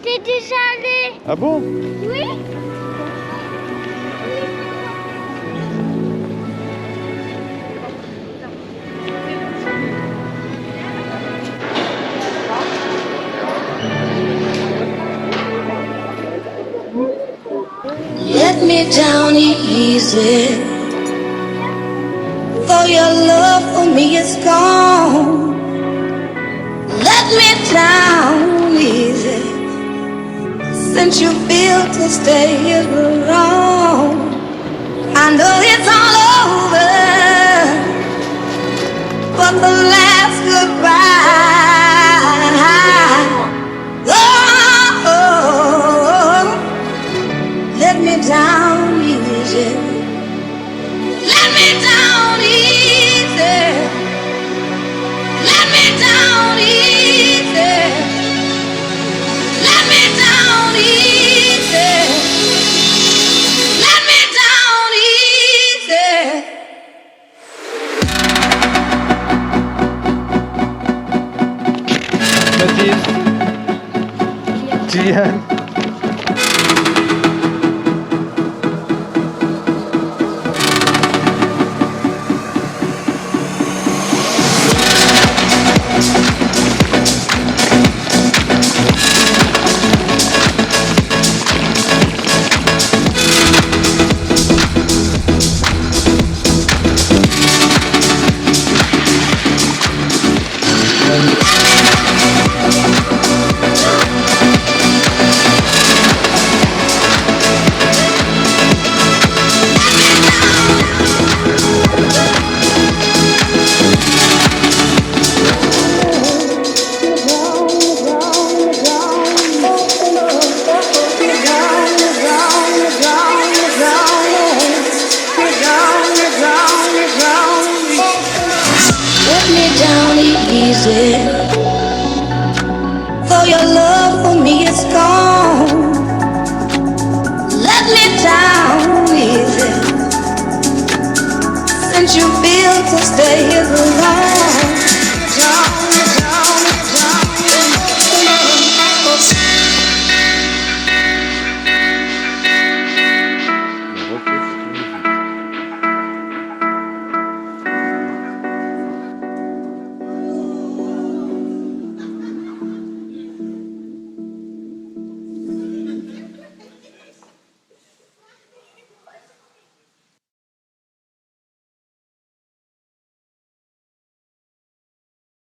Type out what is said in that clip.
T'es déjà allé? Ah bon? Oui. Let me down easy, for your love for me is gone. Let me down easy, since you feel to stay here alone. I know it's all over, but the last goodbye. Oh, let me down easy. Let me down easy. Let me down easy. Let me down easy. Let me down easy. Petite. Diane. For your love for me is gone. Let me down easy, since you feel to stay here alone.